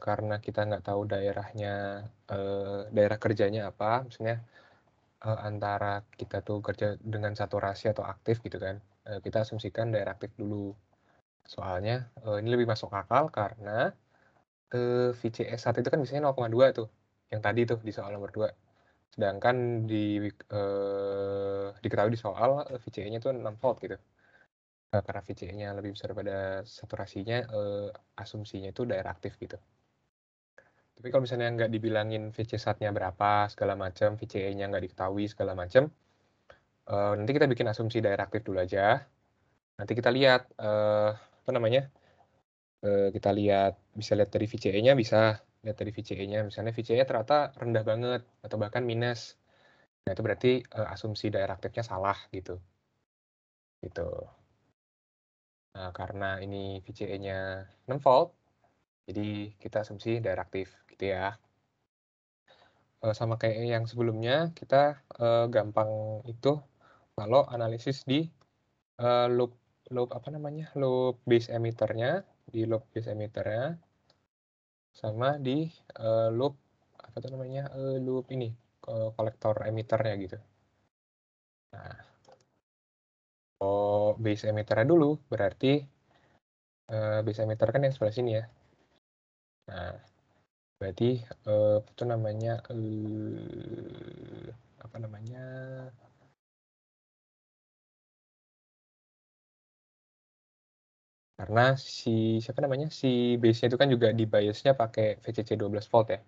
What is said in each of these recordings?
karena kita nggak tahu daerahnya, daerah kerjanya apa, maksudnya, antara kita tuh kerja dengan saturasi atau aktif gitu kan, kita asumsikan daerah aktif dulu. Soalnya, ini lebih masuk akal karena, VCS 1 itu kan biasanya 0,2 tuh, yang tadi tuh di soal nomor 2. Sedangkan diketahui di soal, VCE-nya tuh 6 volt gitu. Karena VCE-nya lebih besar daripada saturasinya, asumsinya itu daerah aktif gitu. Tapi kalau misalnya nggak dibilangin VC-SAT-nya berapa, segala macam, VCE-nya nggak diketahui segala macam, nanti kita bikin asumsi daerah aktif dulu aja. Nanti kita lihat, apa namanya, kita lihat, bisa lihat dari VCE-nya, bisa lihat dari VCE-nya. Misalnya VCE ternyata rendah banget atau bahkan minus. Nah, itu berarti, asumsi daerah aktifnya salah gitu. Gitu. Nah, karena ini VCE-nya 6 volt, jadi kita asumsi daerah aktif gitu ya. Sama kayak yang sebelumnya, kita gampang itu kalau analisis di loop loop apa namanya, loop base emitter-nya, di loop base emitter-nya, sama di loop apa tuh namanya, loop ini, kolektor emitter-nya gitu. Nah, kalau base emitter-nya dulu, berarti base emitter kan yang sebelah sini ya. Nah, berarti itu namanya, apa namanya, karena siapa namanya, si base-nya itu kan juga di bias-nya pakai VCC 12 volt ya.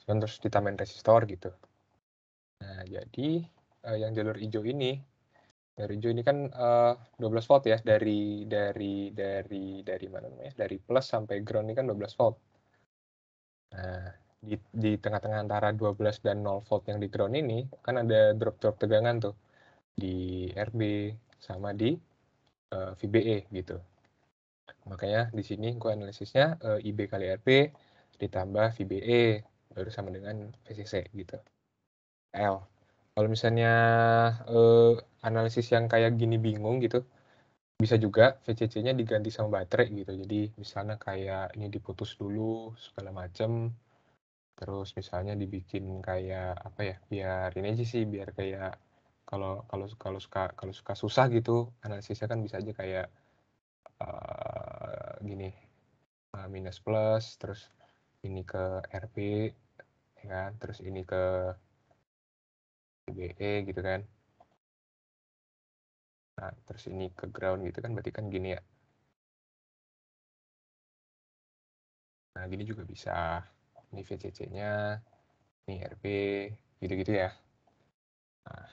Terus ditambahin resistor gitu. Nah, jadi yang jalur hijau ini, kan 12 volt ya, dari mana namanya, dari plus sampai ground ini kan 12 volt. Nah, di tengah-tengah antara 12 dan 0 volt yang di ground ini kan ada drop-drop tegangan tuh di RB sama di VBE gitu. Makanya di sini gue analisisnya IB kali RB ditambah VBE baru sama dengan VCC gitu. L. Kalau misalnya analisis yang kayak gini bingung gitu, bisa juga VCC-nya diganti sama baterai gitu. Jadi misalnya kayak ini diputus dulu segala macem, terus misalnya dibikin kayak apa ya? Biar ini aja sih, biar kayak kalau kalau suka susah gitu analisisnya kan bisa aja kayak gini, minus plus, terus ini ke RB, ya kan? Terus ini ke BE gitu kan. Nah, terus ini ke ground gitu kan, berarti kan gini ya. Nah, gini juga bisa. Ini VCC-nya, ini RB, gitu-gitu ya. Nah,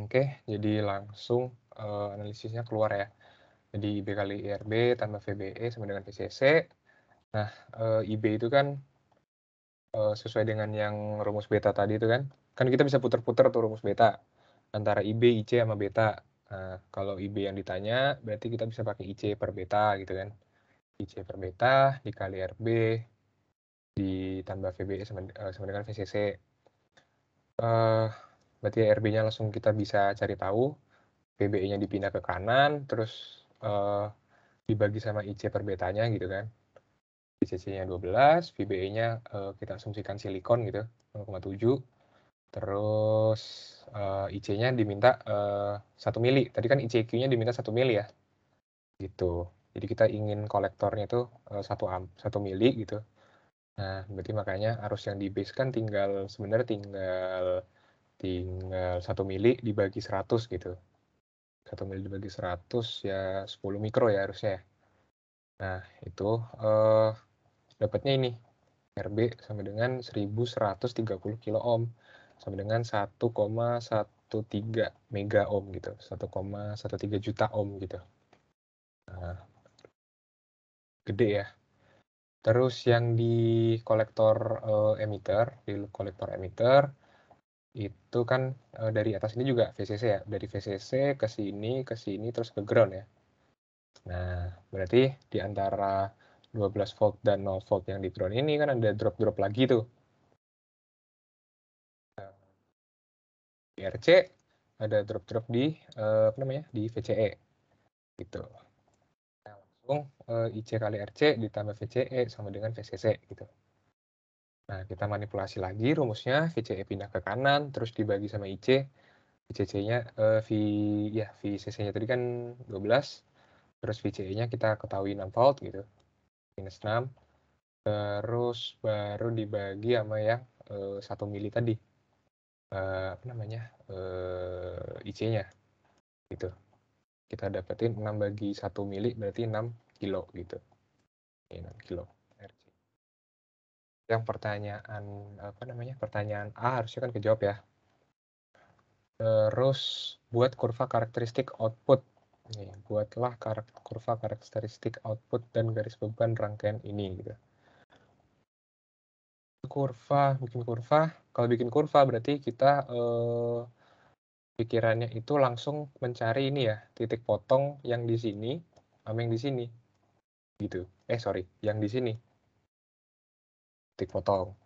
oke, jadi langsung analisisnya keluar ya. Jadi IB kali IRB tambah VBE sama dengan VCC. Nah, IB itu kan sesuai dengan yang rumus beta tadi itu kan. Kan kita bisa puter-puter tuh rumus beta. Antara IB, IC, sama beta. Nah, kalau IB yang ditanya, berarti kita bisa pakai IC per beta gitu kan. IC per beta dikali RB ditambah VBE sama dengan VCC. Berarti RB-nya langsung kita bisa cari tahu. VBE-nya dipindah ke kanan, terus dibagi sama IC per betanya gitu kan. ICC-nya 12, VBE-nya kita asumsikan silikon gitu, 0,7. Terus IC-nya diminta 1 mili. Tadi kan ICQ-nya diminta 1 mili ya. Gitu. Jadi kita ingin kolektornya itu 1 mili gitu. Nah, berarti makanya arus yang di base kan sebenarnya tinggal 1 mili dibagi 100 gitu. 1 mili dibagi 100 ya 10 mikro ya harusnya ya. Nah, itu dapatnya ini. RB sama dengan 1130 kilo ohm. Sama dengan 1,13 mega ohm gitu. 1,13 juta ohm gitu. Nah, gede ya. Terus yang di kolektor emitter, di kolektor emitter, itu kan dari atas ini juga VCC ya, dari VCC ke sini, terus ke ground ya. Nah, berarti di antara 12 volt dan 0 volt yang di ground ini kan ada drop-drop lagi tuh. Di RC ada drop-drop di apa namanya? Di VCE gitu. Nah, langsung IC kali RC ditambah VCE sama dengan VCC gitu. Nah, kita manipulasi lagi rumusnya, VCE pindah ke kanan, terus dibagi sama IC. VCC-nya, VCC-nya tadi kan 12, terus VCE-nya kita ketahui 6 volt gitu, minus 6. Terus baru dibagi sama yang 1 mili tadi, apa namanya, IC-nya gitu. Kita dapetin 6 bagi 1 mili berarti 6 kilo gitu. Ini 6 kilo RC. Yang pertanyaan apa namanya? Pertanyaan A harusnya kan kejawab ya. Terus buat kurva karakteristik output. Nih, buatlah kurva karakteristik output dan garis beban rangkaian ini gitu. Bikin kurva. Kalau bikin kurva berarti kita pikirannya itu langsung mencari ini ya, titik potong yang di sini sama yang di sini. Gitu. Sorry, yang di sini. Titik potong.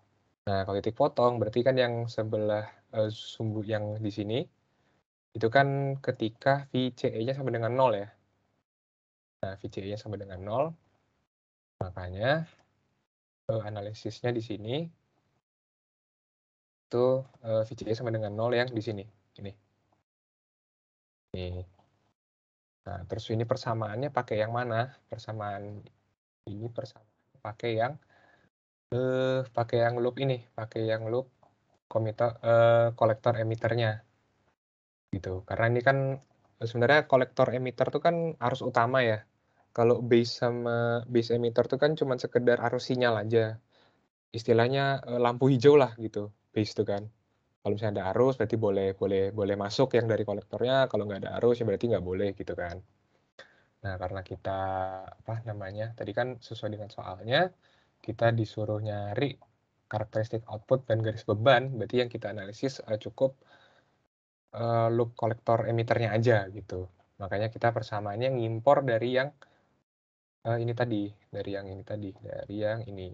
Nah, kalau titik potong berarti kan yang sebelah sumbu yang di sini itu kan ketika VCE-nya sama dengan 0 ya. Nah, VCE-nya sama dengan 0, makanya analisisnya di sini itu VCE sama dengan 0 yang di sini. Ini. Nih. Nah, terus ini persamaannya pakai yang mana? Persamaan ini pakai yang loop ini, pakai yang loop kolektor emiternya. Gitu. Karena ini kan sebenarnya kolektor emitter tuh kan arus utama ya. Kalau base sama base emitter tuh kan cuma sekedar arus sinyal aja. Istilahnya lampu hijau lah gitu, base itu kan. Kalau misalnya ada arus berarti boleh masuk yang dari kolektornya, kalau nggak ada arus ya berarti nggak boleh gitu kan. Nah, karena kita apa namanya? Tadi kan sesuai dengan soalnya kita disuruh nyari karakteristik output dan garis beban, berarti yang kita analisis cukup loop kolektor emiternya aja gitu. Makanya kita persamaannya ngimpor dari yang ini tadi, dari yang ini tadi, dari yang ini.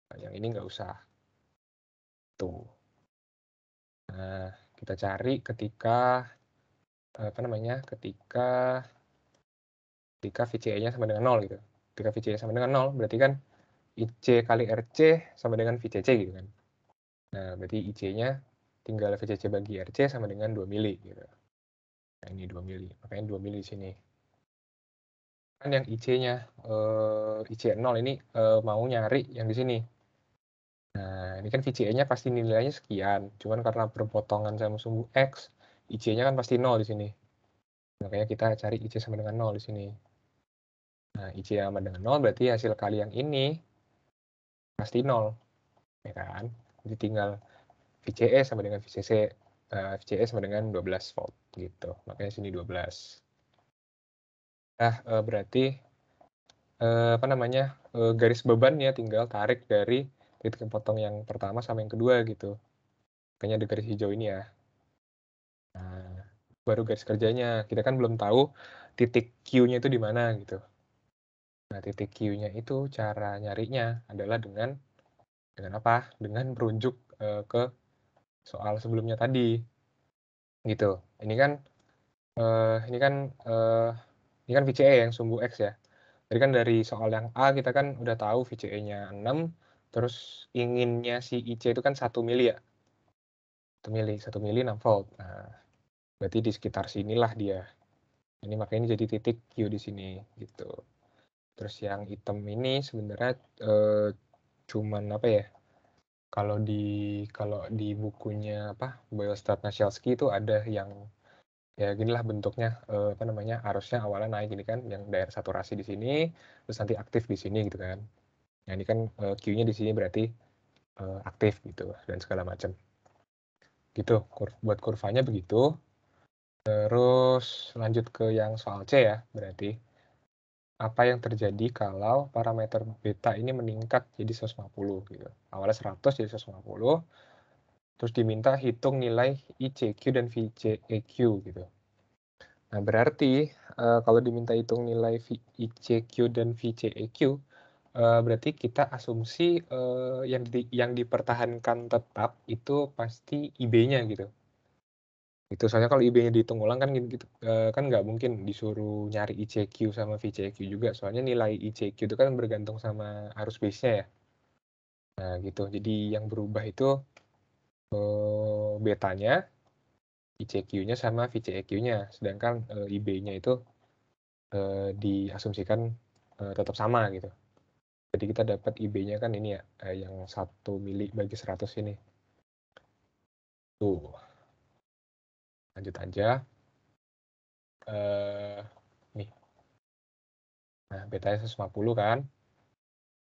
Nah, yang ini nggak usah. Tuh. Nah, kita cari ketika apa namanya? Ketika VCE-nya sama dengan 0 gitu. Ketika VCE sama dengan 0 berarti kan IC kali RC sama dengan VCC gitu kan. Nah, berarti IC-nya tinggal VCC bagi RC sama dengan 2 mili gitu. Nah, ini 2 mili. Makanya 2 mili di sini. Kan yang IC-nya IC0 ini mau nyari yang di sini. Nah, ini kan VCE-nya pasti nilainya sekian. Cuman karena berpotongan sama sumbu X, IC-nya kan pasti 0 di sini. Makanya kita cari IC sama dengan 0 di sini. Nah, IC sama dengan 0 berarti hasil kali yang ini pasti 0. Ya kan? Jadi tinggal VCE sama dengan VCC. VCE sama dengan 12 volt gitu. Makanya sini 12. Nah, berarti apa namanya? Garis bebannya tinggal tarik dari titik potong yang pertama sama yang kedua gitu. Makanya ada garis hijau ini ya. Nah, baru garis kerjanya. Kita kan belum tahu titik Q-nya itu di mana gitu. Nah, titik Q-nya itu cara nyarinya adalah dengan apa? Dengan merujuk ke soal sebelumnya tadi. Gitu. Ini kan ini kan VCE yang sumbu X ya. Jadi kan dari soal yang A kita kan udah tahu VCE-nya 6, terus inginnya si IC itu kan 1 mili ya. 1 mili 6 volt. Nah, berarti di sekitar sinilah dia. Ini makanya jadi titik Q di sini gitu. Terus yang hitam ini sebenarnya cuman apa ya? Kalau di bukunya apa? Boylestad Nasilski itu ada yang ya ginilah bentuknya apa namanya? Arusnya awalnya naik gini kan, yang daerah saturasi di sini, terus nanti aktif di sini gitu kan. Nah, ini kan Q-nya di sini berarti aktif gitu dan segala macam. Gitu, buat kurvanya begitu. Terus lanjut ke yang soal C ya, berarti apa yang terjadi kalau parameter beta ini meningkat jadi 150 gitu. Awalnya 100 jadi 150, terus diminta hitung nilai ICQ dan VCEQ gitu. Nah, berarti kalau diminta hitung nilai ICQ dan VCEQ, berarti kita asumsi yang dipertahankan tetap itu pasti IB-nya gitu. Itu soalnya kalau IB-nya dihitung ulang kan gitu, kan nggak mungkin disuruh nyari ICQ sama VCEQ juga, soalnya nilai ICQ itu kan bergantung sama arus base-nya ya. Nah gitu, jadi yang berubah itu betanya, ICQ-nya sama VCEQ-nya, sedangkan IB-nya itu diasumsikan tetap sama gitu. Jadi kita dapat IB-nya kan ini ya, yang 1 mili bagi 100 ini. Tuh, lanjut aja. Nih, nah betanya 150 kan.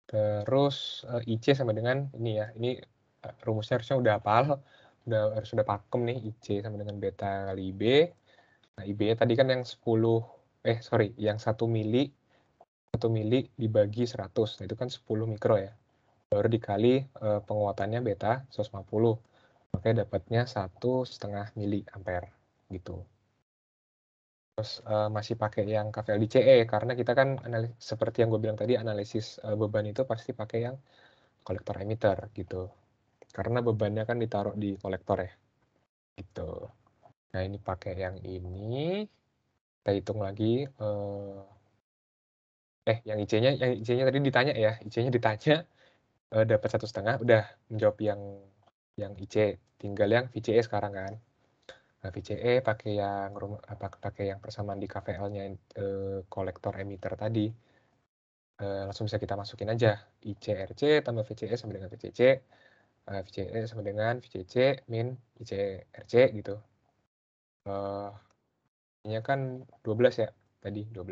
Terus IC sama dengan ini ya, ini rumusnya harusnya udah hafal, harus udah pakem nih, IC sama dengan beta kali IB. Nah, IB-nya tadi kan yang 10, yang 1 mili dibagi 100, nah itu kan 10 mikro ya. Baru dikali penguatannya beta 150, makanya dapatnya 1,5 mili ampere gitu. Terus masih pakai yang KVLDCE, karena kita kan seperti yang gue bilang tadi, analisis beban itu pasti pakai yang kolektor emitter gitu. Karena bebannya kan ditaruh di kolektor ya. Gitu. Nah, ini pakai yang ini. Kita hitung lagi. Yang IC-nya tadi ditanya ya. IC-nya ditanya dapat 1,5, udah menjawab yang IC. Tinggal yang VCE sekarang kan. Nah, VCE pakai yang persamaan di KVL-nya kolektor emitter tadi. Langsung bisa kita masukin aja. ICRC tambah VCE sama dengan VCC. VCE sama dengan VCC min ICRC gitu. Ini kan 12 ya, tadi 12.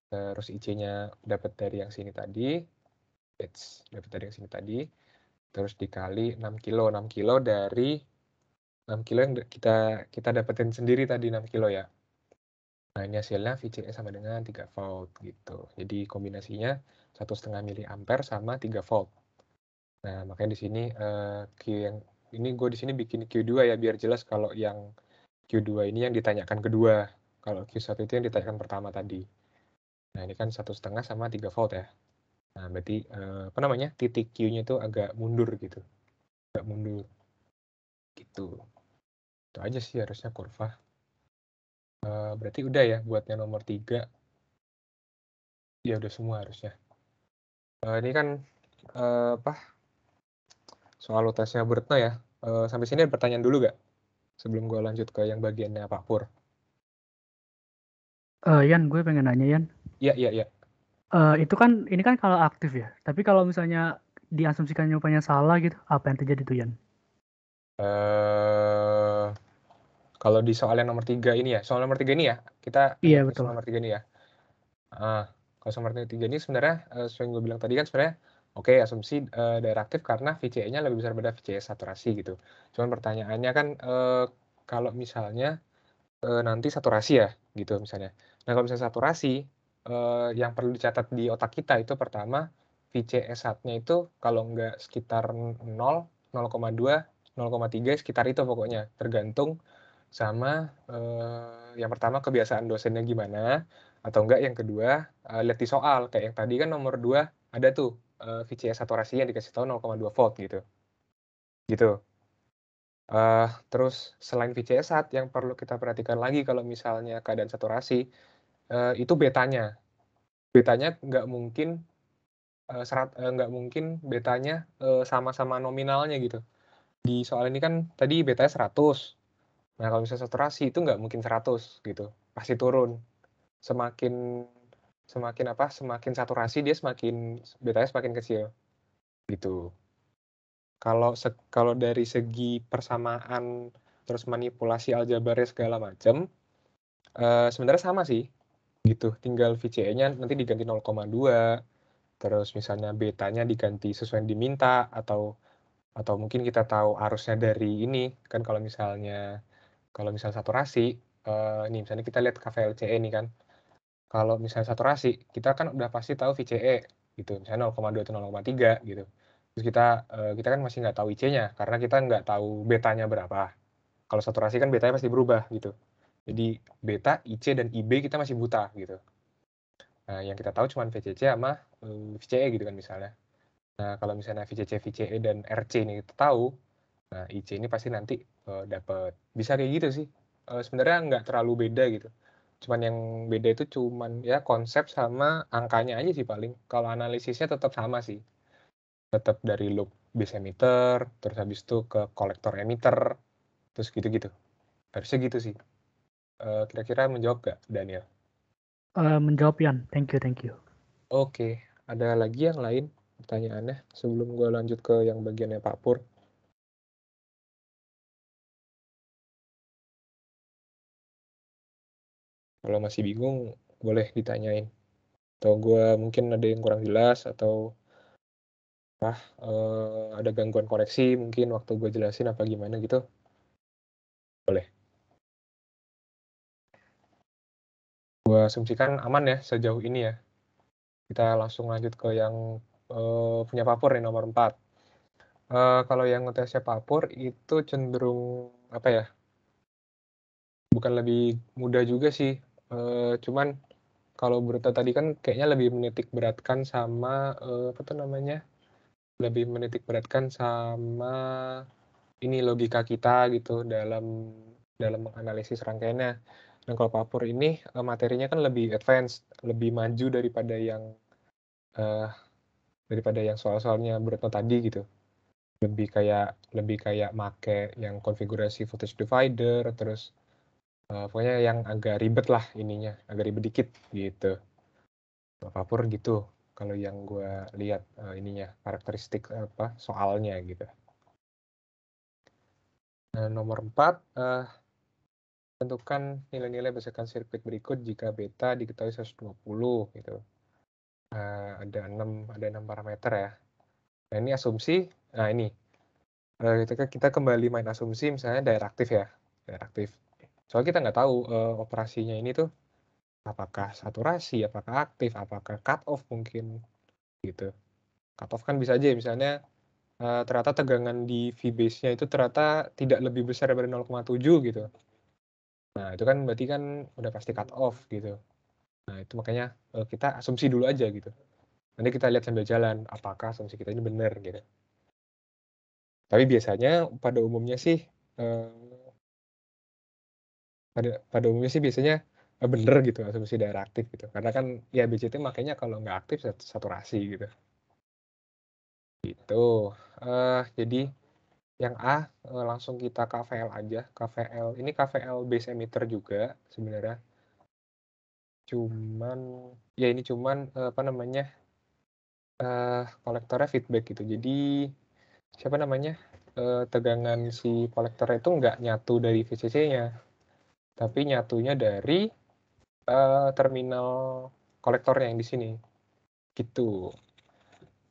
Terus IC-nya dapat dari yang sini tadi. Dapat dari yang sini tadi. Terus dikali 6 kilo. 6 kilo dari 6 kilo yang kita dapetin sendiri tadi 6 kilo ya. Nah, ini hasilnya VCE sama dengan 3 volt gitu. Jadi kombinasinya 1,5 mili ampere sama 3 volt. Nah, makanya di sini ini gue di sini bikin Q2 ya, biar jelas kalau yang Q2 ini yang ditanyakan kedua. Kalau Q1 itu yang ditanyakan pertama tadi. Nah, ini kan 1,5 sama 3 volt ya. Nah, berarti titik Q-nya itu agak mundur gitu. Agak mundur. Gitu. Itu aja sih harusnya kurva. Berarti udah ya buatnya nomor 3. Ya udah semua harusnya. Ini kan soal UTS-nya Bertno ya. Sampai sini ada pertanyaan dulu gak? Sebelum gue lanjut ke yang bagiannya Pak Pur. Yan, gue pengen nanya Yan. Iya. Itu kan, ini kan kalau aktif ya. Tapi kalau misalnya diasumsikan jawabannya salah gitu, apa yang terjadi tuh Yan? Kalau di soal yang nomor 3 ini ya, soal nomor 3 ini ya, kita Iya ke betul. soal nomor 3 ini ya. Kalau soal nomor 3 ini sebenarnya, sesuai yang gue bilang tadi kan sebenarnya, oke, asumsi daerah aktif karena VCE-nya lebih besar daripada VCE saturasi gitu. Cuman pertanyaannya kan, kalau misalnya nanti saturasi ya, gitu misalnya. Nah, kalau misalnya saturasi, yang perlu dicatat di otak kita itu pertama, VCE sat-nya itu kalau nggak sekitar 0, 0,2, 0,3, sekitar itu pokoknya. Tergantung sama yang pertama kebiasaan dosennya gimana, atau enggak yang kedua lihat di soal. Kayak yang tadi kan nomor 2 ada tuh VCE saturasinya dikasih tahu 0,2 volt gitu. Gitu. Terus selain VCE sat yang perlu kita perhatikan lagi kalau misalnya keadaan saturasi, itu betanya. Betanya nggak mungkin betanya sama-sama nominalnya gitu. Di soal ini kan tadi betanya 100. Nah, kalau misalnya saturasi itu nggak mungkin 100 gitu. Pasti turun. Semakin saturasi dia betanya semakin kecil. Gitu. Kalau dari segi persamaan terus manipulasi aljabarnya segala macam, sebenarnya sama sih. Gitu. Tinggal VCE-nya nanti diganti 0,2, terus misalnya betanya diganti sesuai yang diminta, atau mungkin kita tahu arusnya dari ini kan. Kalau misalnya saturasi, ini misalnya kita lihat KVLCE ini kan, kalau misalnya saturasi kita kan udah pasti tahu VCE gitu, misalnya 0,2 atau 0,3 gitu. Terus kita kan masih nggak tahu IC-nya karena kita nggak tahu betanya berapa. Kalau saturasi kan betanya pasti berubah gitu. Jadi beta, IC, dan IB kita masih buta gitu. Nah, yang kita tahu cuma VCC sama VCE gitu kan misalnya. Nah, kalau misalnya VCC, VCE, dan RC ini kita tahu, nah IC ini pasti nanti dapat. Bisa kayak gitu sih. Sebenarnya nggak terlalu beda gitu. Cuman yang beda itu cuman ya konsep sama angkanya aja sih paling. Kalau analisisnya tetap sama sih. Tetap dari loop base emitter, terus habis itu ke kolektor emitter, terus gitu-gitu. Harusnya gitu sih. Kira-kira menjawab nggak, Daniel? Menjawab Yan, thank you. Oke, ada lagi yang lain pertanyaannya sebelum gue lanjut ke yang bagiannya Pak Pur? Kalau masih bingung, boleh ditanyain. Atau gue mungkin ada yang kurang jelas, atau ada gangguan koneksi mungkin waktu gue jelasin apa gimana gitu. Boleh. Gue asumsikan aman ya sejauh ini ya. Kita langsung lanjut ke yang punya Pak Pur nih, nomor 4. Kalau yang ngetesnya Pak Pur itu cenderung, apa ya, bukan lebih mudah juga sih. Cuman kalau Bruta tadi kan kayaknya lebih menitik beratkan sama apa tuh namanya? Lebih menitik beratkan sama ini logika kita gitu dalam menganalisis rangkaiannya. Dan kalau Papur ini materinya kan lebih advance, lebih maju daripada yang soal-soalnya Bruto tadi gitu. Lebih kayak make yang konfigurasi voltage divider, terus pokoknya yang agak ribet lah ininya, agak ribet dikit gitu. Papur gitu kalau yang gue lihat ininya karakteristik apa soalnya gitu. Nah, nomor 4 tentukan nilai-nilai berdasarkan sirkuit berikut jika beta diketahui 120 gitu. Ada 6 parameter ya. Nah, ini asumsi. Nah, ini kita kembali main asumsi misalnya daerah aktif ya. Daerah aktif. Soalnya kita nggak tahu operasinya ini tuh apakah saturasi, apakah aktif, apakah cut off mungkin gitu. Cut off kan bisa aja misalnya ternyata tegangan di V-base-nya itu ternyata tidak lebih besar daripada 0,7 gitu. Nah, itu kan berarti kan udah pasti cut off gitu. Nah, itu makanya kita asumsi dulu aja gitu. Nanti kita lihat sambil jalan, apakah asumsi kita ini benar gitu. Tapi biasanya pada umumnya sih, biasanya bener gitu asumsi daerah aktif gitu. Karena kan ya BCT makanya kalau nggak aktif saturasi gitu. Gitu. Jadi yang A langsung kita KVL aja. KVL ini KVL base emitter juga sebenarnya. Cuman apa namanya? Kolektornya feedback gitu. Jadi siapa namanya? Tegangan si kolektornya itu nggak nyatu dari VCC-nya, tapi nyatunya dari terminal kolektornya yang di sini. Gitu.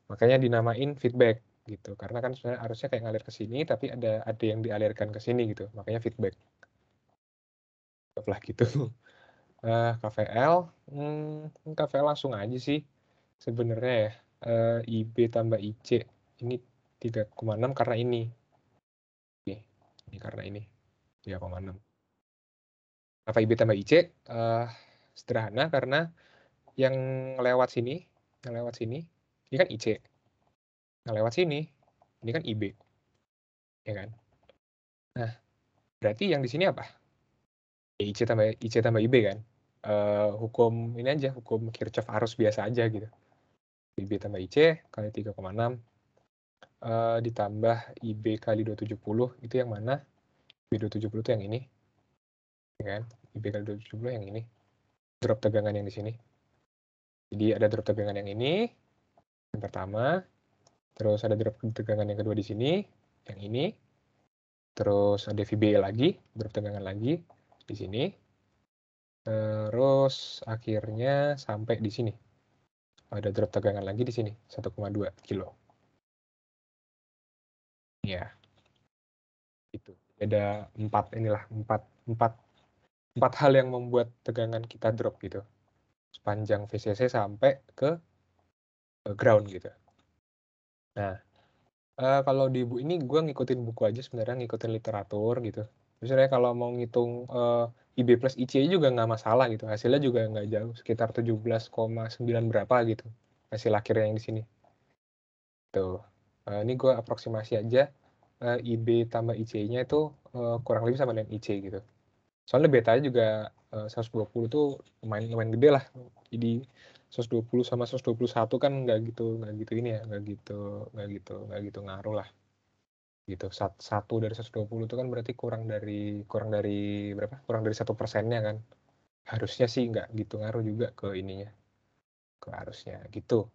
Makanya dinamain feedback gitu. Karena kan sebenarnya harusnya kayak ngalir ke sini, tapi ada yang dialirkan ke sini gitu. Makanya feedback. Lah gitu. KVL, KVL langsung aja sih sebenarnya ya. IB tambah IC ini 3,6 karena ini. Ini karena ini 3,6. Apa IB tambah IC? Sederhana karena yang lewat sini, ini kan IC. Yang lewat sini, ini kan IB. Ya kan? Nah, berarti yang di sini apa? Ya, IC tambah IB kan? Hukum ini aja, hukum Kirchhoff arus biasa aja gitu. IB tambah IC kali 3,6 ditambah IB kali 270 itu yang mana? IB 270 itu yang ini. Ya kan? IB kali 270 yang ini. Drop tegangan yang di sini. Jadi ada drop tegangan yang ini, yang pertama. Terus ada drop tegangan yang kedua di sini, yang ini. Terus ada VBE lagi, drop tegangan lagi di sini. Terus akhirnya sampai di sini. Ada drop tegangan lagi di sini, 1,2 kilo. Ya, itu. Ada empat hal yang membuat tegangan kita drop gitu. Sepanjang VCC sampai ke ground gitu. Nah, Kalau di ini gue ngikutin buku aja sebenarnya, ngikutin literatur gitu. Misalnya kalau mau ngitung, IB plus IC juga nggak masalah gitu, hasilnya juga nggak jauh, sekitar 17,9 berapa gitu, hasil akhirnya yang di sini. Tuh, ini gue aproksimasi aja, IB tambah IC-nya itu, kurang lebih sama dengan IC gitu. Soalnya betanya juga, 120 tuh lumayan gede lah. Jadi 120 sama 121 kan nggak gitu ini ya, nggak gitu ngaruh lah. Gitu. Satu dari 120 itu kan berarti kurang dari berapa? Kurang dari 1%-nya kan. Harusnya sih nggak gitu ngaruh juga ke ininya, ke harusnya gitu.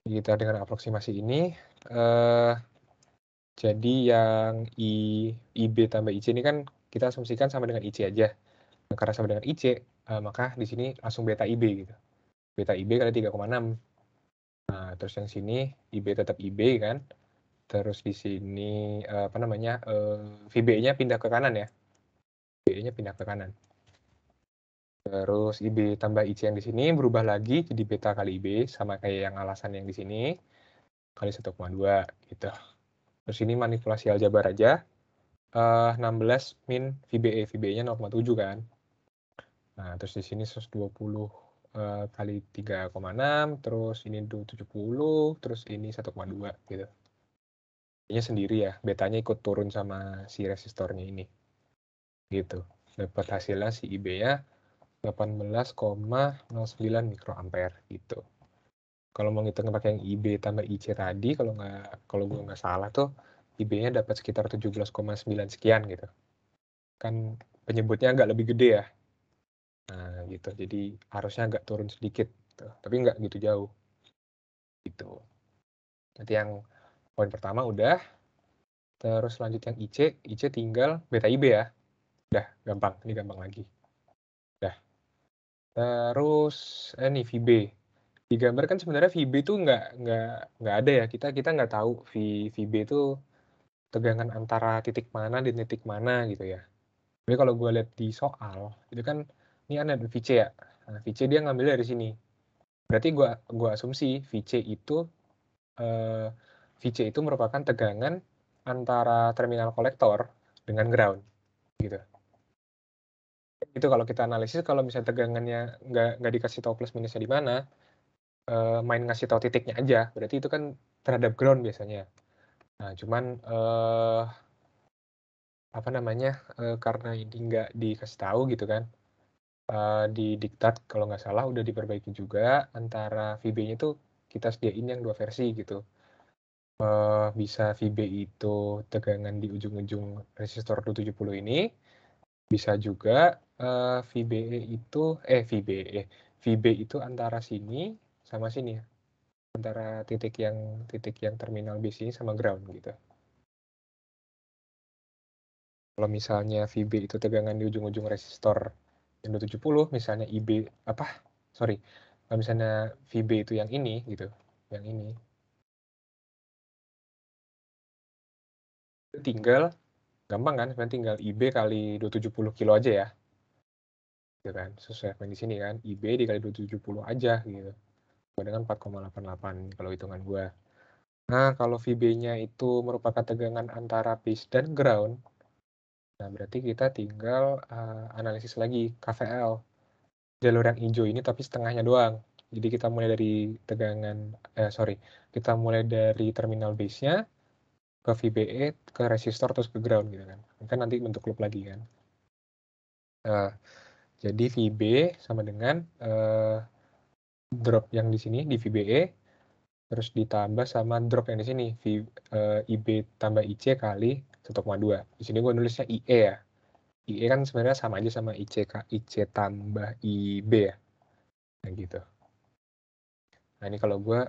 Kita dengan aproksimasi ini, jadi yang IB tambah IC ini kan kita asumsikan sama dengan IC aja. Nah, karena sama dengan IC, maka di sini langsung beta IB gitu. Beta IB kali 3,6. Nah, terus yang sini IB tetap IB kan. Terus di sini apa namanya? VB-nya pindah ke kanan ya. VB-nya pindah ke kanan. Terus IB tambah IC yang di sini berubah lagi jadi beta kali IB sama kayak yang alasan yang di sini kali 1,2 gitu. Terus ini manipulasi aljabar aja. 16 min VBE, VBE-nya 0,7 kan. Nah, terus di sini 120 kali 3,6, terus ini 270, terus ini 1,2 gitu. Ini sendiri ya, betanya ikut turun sama si resistornya ini. Gitu. Dapat hasilnya si IB-nya 18,09 mikroampere gitu. Kalau mau ngitung pakai yang IB tambah IC tadi, kalau gue nggak salah tuh IB-nya dapat sekitar 17,9 sekian gitu. Kan penyebutnya agak lebih gede ya. Nah, gitu. Jadi harusnya agak turun sedikit, gitu. Tapi nggak gitu jauh. Gitu. Nanti yang poin pertama udah. Terus lanjut yang IC. IC tinggal beta IB ya. Udah, gampang. Ini gampang lagi. Udah. Terus ini VB. Di gambar kan sebenarnya VB itu nggak ada ya. Kita nggak tahu VB itu tegangan antara titik mana dan titik mana gitu ya. Tapi kalau gue lihat di soal, itu kan ini ada VC ya. Nah, VC dia ngambil dari sini. Berarti gua asumsi VC itu merupakan tegangan antara terminal kolektor dengan ground gitu. Itu kalau kita analisis, kalau misalnya tegangannya nggak dikasih tahu plus minusnya di mana, main ngasih tahu titiknya aja, berarti itu kan terhadap ground biasanya. Nah, cuman apa namanya, karena ini nggak dikasih tahu gitu kan, di diktat kalau nggak salah udah diperbaiki juga antara VB-nya tuh kita sediain yang 2 versi gitu. Bisa VB itu tegangan di ujung-ujung resistor 270 ini, bisa juga VB itu antara sini sama sini ya, antara titik yang terminal base ini sama ground gitu. Kalau misalnya VB itu tegangan di ujung-ujung resistor yang 270, misalnya kalau misalnya VB itu yang ini gitu, yang ini, tinggal gampang kan, sebenarnya tinggal IB kali 270 kilo aja ya. Gitu kan, sesuai yang di sini kan, IB dikali 270 aja gitu. Dengan 4,88 kalau hitungan gua. Nah, kalau VB-nya itu merupakan tegangan antara base dan ground, nah berarti kita tinggal analisis lagi KVL. Jalur yang hijau ini tapi setengahnya doang. Jadi kita mulai dari kita mulai dari terminal base-nya ke VBE, ke resistor, terus ke ground gitu kan. Kan nanti bentuk loop lagi kan. Jadi VB sama dengan drop yang di sini di VBE, terus ditambah sama drop yang di sini IB tambah IC kali 1,2. Di sini gue nulisnya IE ya. IE kan sebenarnya sama aja sama IC tambah IB ya. Nah gitu. Nah ini kalau gue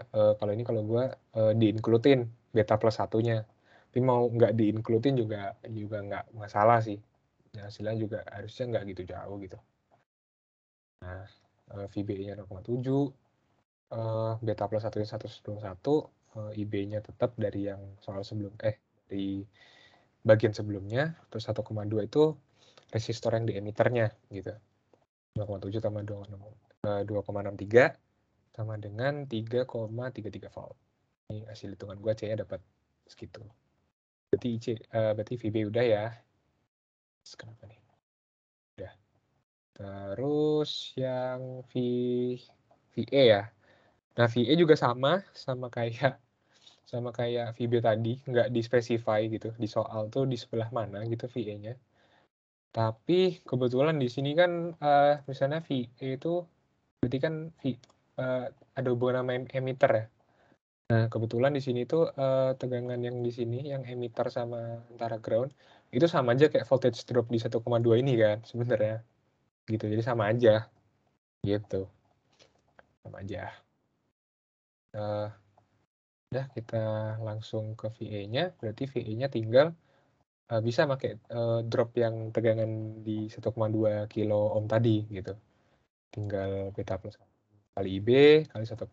diincludein beta plus satunya. Tapi mau nggak diincludein juga nggak masalah sih. Nah, hasilnya juga harusnya nggak gitu jauh gitu. Nah, VBE-nya 0,7, beta plus 121, IB-nya tetap dari yang soal dari bagian sebelumnya, terus 1,2 itu resistor yang di emitternya gitu. 2,7 tambah 2,63 sama dengan 3,33 volt. Ini hasil hitungan gue C-nya dapat segitu. Berarti VB udah ya. Terus kenapa nih? Udah. Terus yang VE ya. Nah, VE juga sama kayak VB tadi, nggak di-specify gitu. Di soal tuh di sebelah mana gitu VE-nya. Tapi kebetulan di sini kan misalnya VE itu berarti kan ada hubungan sama emitter ya. Nah, kebetulan di sini tuh tegangan yang di sini, yang emitter sama antara ground, itu sama aja kayak voltage drop di 1,2 ini kan sebenarnya. Gitu, jadi sama aja. Gitu. Sama aja. Udah, kita langsung ke VA-nya. Berarti VA-nya tinggal bisa pakai drop yang tegangan di 1,2 kilo ohm tadi gitu. Tinggal beta plus kali IB kali 1,2,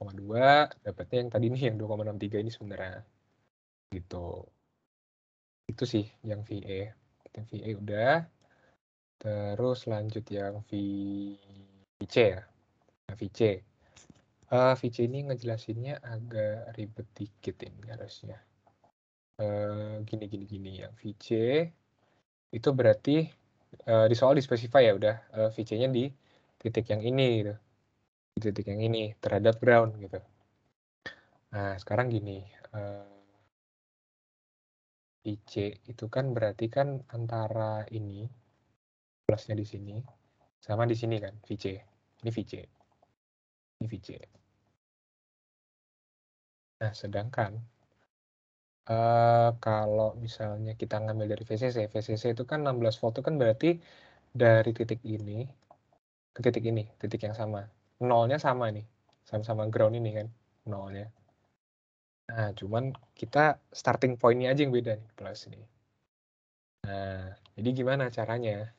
dapatnya yang tadi nih yang 2,63 ini sebenarnya. Gitu. Itu sih yang VA. Yang VA udah. Terus lanjut yang VC ya. Nah, VC. VC ini ngejelasinnya agak ribet dikit ini harusnya. Gini. Yang VC itu berarti di soal di specify ya udah VC-nya di titik yang ini gitu. Di titik yang ini terhadap ground gitu. Nah, sekarang gini. VC itu kan berarti kan antara ini plusnya di sini sama di sini kan VC. Ini VC. Ini VC. Nah, sedangkan kalau misalnya kita ngambil dari VCC itu kan 16 volt itu kan berarti dari titik ini ke titik ini, titik yang sama. Nolnya sama nih, sama-sama ground ini kan, nolnya. Nah, cuman kita starting point-nya aja yang beda nih, plus ini. Nah, jadi gimana caranya?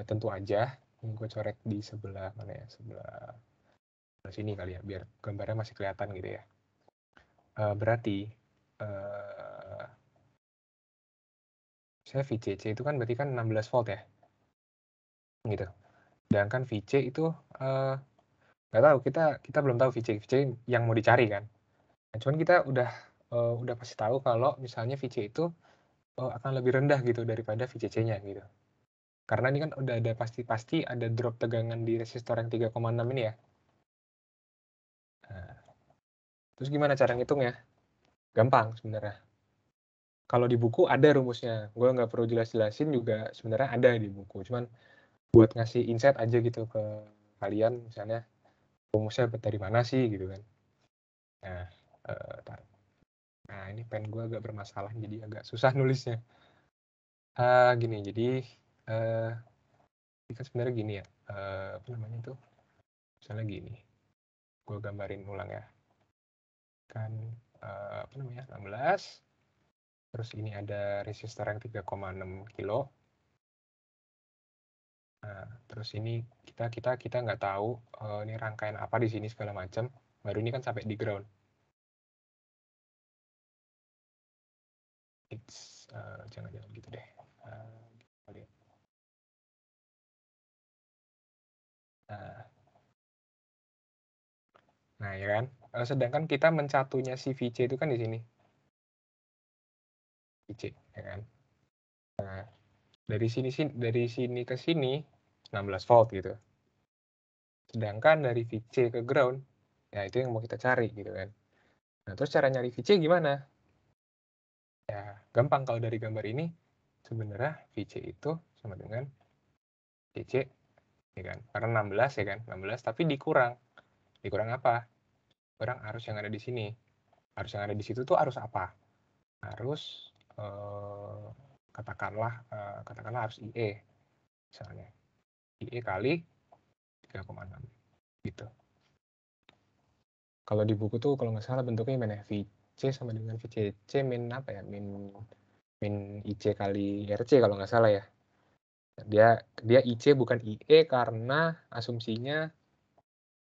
Tentu aja, ini gue coret di sebelah mana ya, sebelah sini kali ya, biar gambarnya masih kelihatan gitu ya. Berarti saya VCC itu kan berarti kan 16 volt ya, gitu. Sedangkan VC itu nggak tahu, kita belum tahu VC yang mau dicari kan. Nah, cuman kita udah pasti tahu kalau misalnya VC itu akan lebih rendah gitu daripada VCC-nya gitu. Karena ini kan udah ada pasti ada drop tegangan di resistor yang 3,6 ini ya. Nah, terus gimana cara ngitungnya? Gampang sebenarnya. Kalau di buku ada rumusnya. Gue nggak perlu jelas-jelasin juga sebenarnya ada di buku. Cuman buat ngasih insight aja gitu ke kalian misalnya rumusnya dari mana sih gitu kan. Nah, nah ini pen gue agak bermasalah jadi agak susah nulisnya. Gini, jadi ini kan sebenarnya gini ya, apa namanya itu, misalnya gini, gue gambarin ulang ya, kan apa namanya 16, terus ini ada resistor yang 3,6 kilo. Nah, terus ini kita nggak tahu ini rangkaian apa di sini segala macam. Baru ini kan sampai di ground. Jangan gitu deh. Nah, ya kan. Sedangkan kita mencatunya si VC itu kan di sini. VC, ya kan. Nah, dari sini ke sini 16 volt gitu. Sedangkan dari VC ke ground, ya itu yang mau kita cari gitu kan. Nah, terus cara nyari VC gimana? Ya, gampang kalau dari gambar ini. Sebenarnya VC itu sama dengan VC, ya kan? Karena 16 ya kan, 16 tapi dikurang. Dikurang apa? Kurang arus yang ada di sini. Arus yang ada di situ tuh arus apa? Arus katakanlah arus IE misalnya. IE kali 3,6 gitu. Kalau di buku tuh kalau nggak salah bentuknya gimana ya? VC sama dengan VCC min apa ya? Min IC kali RC kalau nggak salah ya. Dia IC bukan IE karena asumsinya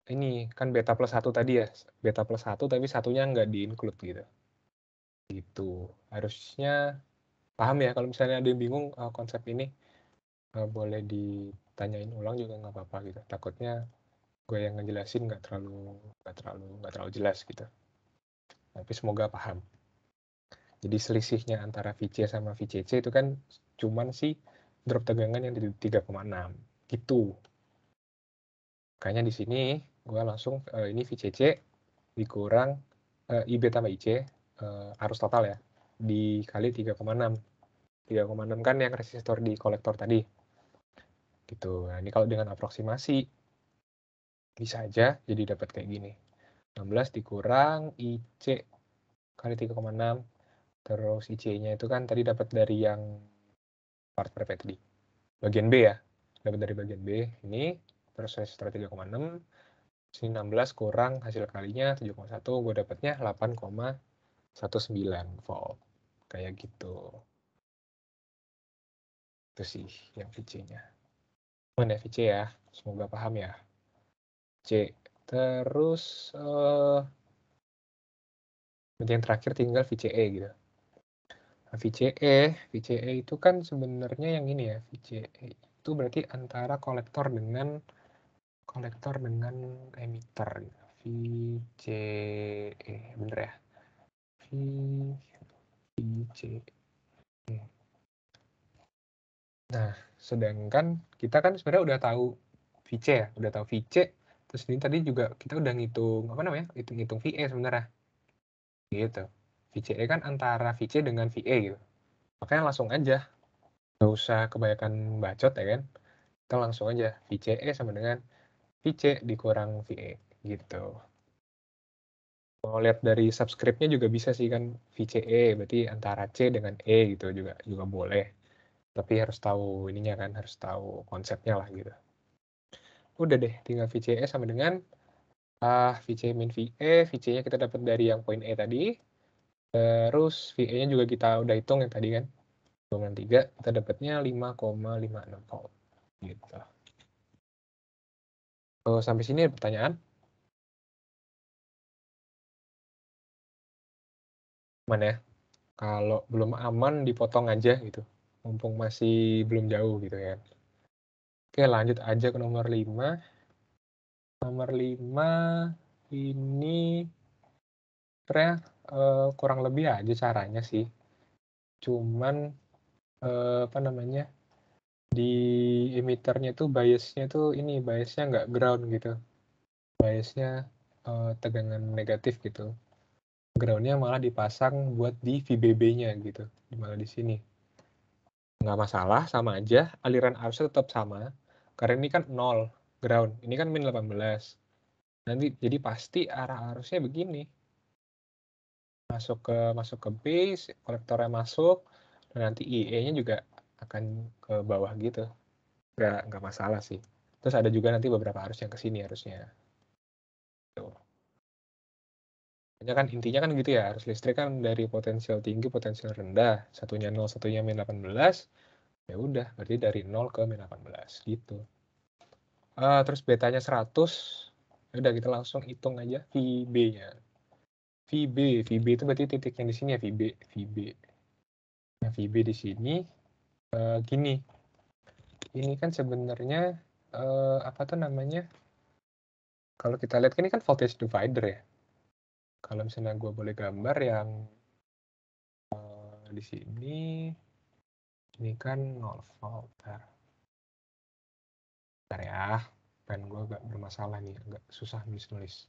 ini kan beta plus 1 tadi ya. Beta plus 1 tapi satunya nggak di-include gitu. Gitu. Harusnya paham ya kalau misalnya ada yang bingung konsep ini boleh ditanyain ulang juga nggak apa-apa gitu. Takutnya gue yang ngejelasin nggak terlalu jelas gitu. Tapi semoga paham. Jadi selisihnya antara VC sama VCC itu kan cuman si drop tegangan yang di 3,6 gitu. Makanya di sini gue langsung ini VCC dikurang IB tambah IC arus total ya dikali 3,6. 3,6 kan yang resistor di kolektor tadi. Gitu. Nah, ini kalau dengan aproksimasi bisa aja jadi dapat kayak gini. 16 dikurang IC kali 3,6. Terus IC-nya itu kan tadi dapat dari yang part berapa tadi? Bagian B ya. Dapat dari bagian B. Ini terus resistor 3,6. Sini 16 kurang hasil kalinya 7,1. Gue dapatnya 8,19 volt. Kayak gitu. Itu sih yang VC-nya. Mana VC ya? Semoga paham ya. C. Terus yang terakhir tinggal VCE gitu. Nah, VCE itu kan sebenarnya yang ini ya, VCE itu berarti antara kolektor dengan emitter gitu. VCE, bener ya? VCE. Nah, sedangkan kita kan sebenarnya udah tahu VC ya, udah tahu VC. Terus ini tadi juga kita udah ngitung apa namanya? Hitung VE sebenarnya. Gitu. VCE kan antara VC dengan VE gitu. Makanya langsung aja, nggak usah kebanyakan bacot ya kan. Kita langsung aja VCE sama dengan VC dikurang VE gitu. Mau lihat dari subscript-nya juga bisa sih kan VCE berarti antara C dengan E gitu juga boleh. Tapi harus tahu ininya kan, harus tahu konsepnya lah gitu. Udah deh, tinggal VCE sama dengan VC min VE, VC-nya kita dapat dari yang poin E tadi. Terus VE-nya juga kita udah hitung yang tadi kan. 2,3 kita dapatnya 5,56 volt gitu. Sampai sini ada pertanyaan? Mana ya? Kalau belum aman dipotong aja gitu. Mumpung masih belum jauh gitu ya. Oke, lanjut aja ke nomor 5. Nomor 5 ini sebenarnya kurang lebih aja caranya sih. Cuman apa namanya? Di emitternya tuh biasnya tuh ini biasnya nggak ground gitu. Biasnya tegangan negatif gitu. Groundnya malah dipasang buat di VBB-nya gitu. Malah di sini. Nggak masalah, sama aja. Aliran arusnya tetap sama. Karena ini kan 0 ground. Ini kan min 18. Nanti jadi pasti arah arusnya begini. Masuk ke base, kolektornya masuk, dan nanti IE-nya juga akan ke bawah gitu. Nggak masalah sih. Terus ada juga nanti beberapa arus yang ke sini harusnya. Tuh. Kan intinya kan gitu ya, arus listrik kan dari potensial tinggi, potensial rendah. Satunya 0, satunya min 18. Ya udah, berarti dari 0 ke min 18 gitu. Terus betanya 100. Ya udah kita langsung hitung aja VB-nya. VB itu berarti titik yang di sini ya VB. Nah, VB di sini gini. Ini kan sebenarnya apa tuh namanya? Kalau kita lihat ini kan voltage divider ya. Kalau misalnya gue boleh gambar yang di sini, ini kan 0 volt. Bentar ya, pen gue agak bermasalah nih, agak susah nulis.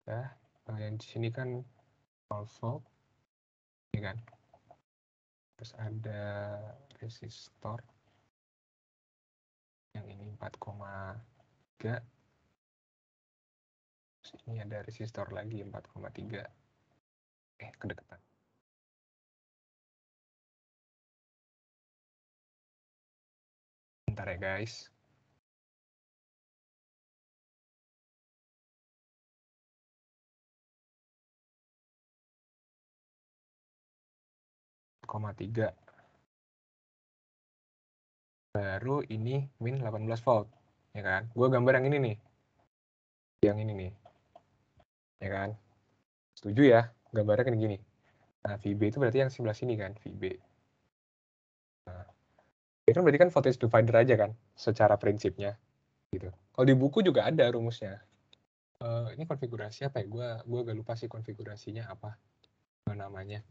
Ya, yang di sini kan 0 volt, ini kan. Terus ada resistor yang ini 4,3. Terus ini ada resistor lagi 4,3. Kedekatan. Bentar ya guys. -3. Baru ini min 18 volt. Ya kan? Gue gambar yang ini nih. Yang ini nih. Ya kan? Setuju ya? Gambarnya kan gini. Nah, VB itu berarti yang sebelah sini kan, VB. Nah, Itu berarti kan voltage divider aja kan, secara prinsipnya. Gitu. Kalau di buku juga ada rumusnya. Ini konfigurasi apa ya? Gue agak lupa sih konfigurasinya apa namanya.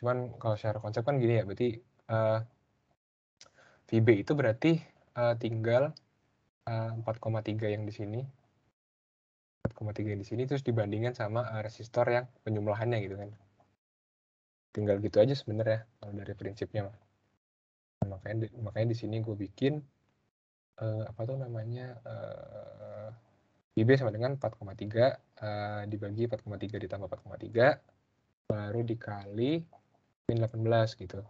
Cuman kalau secara konsep kan gini ya, berarti VB itu berarti tinggal 4,3 yang di sini, 4,3 yang di sini, terus dibandingkan sama resistor yang penjumlahannya gitu kan. Tinggal gitu aja sebenarnya kalau dari prinsipnya mah. Nah, makanya di sini gue bikin apa tuh namanya VB sama dengan 4,3 dibagi 4,3 ditambah 4,3 baru dikali min 18 gitu.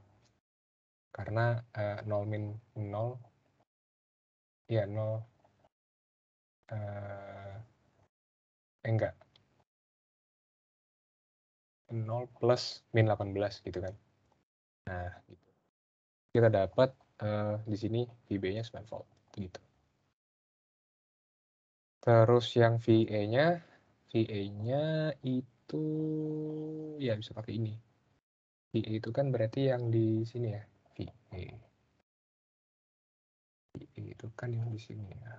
Karena 0 min 0 ya 0 enggak 0 plus min 18 gitu kan. Nah, gitu. Kita dapat di sini VB-nya 9 volt gitu. Terus yang VA-nya itu ya bisa pakai ini. VA itu kan berarti yang di sini ya. VA. VA itu kan yang di sini ya.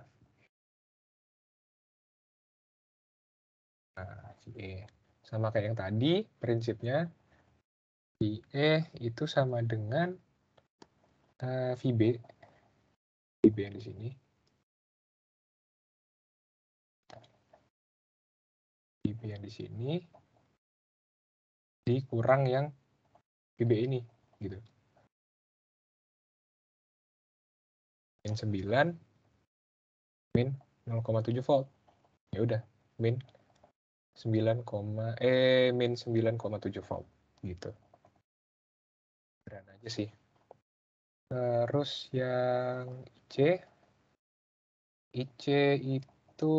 Nah, VA. Sama kayak yang tadi, prinsipnya VA itu sama dengan VB. VB yang di sini. VB yang di sini dikurang yang VB ini gitu. Min 9 min 0,7 volt. Ya udah, min 9,7 volt gitu. Keren aja sih. Terus yang IC itu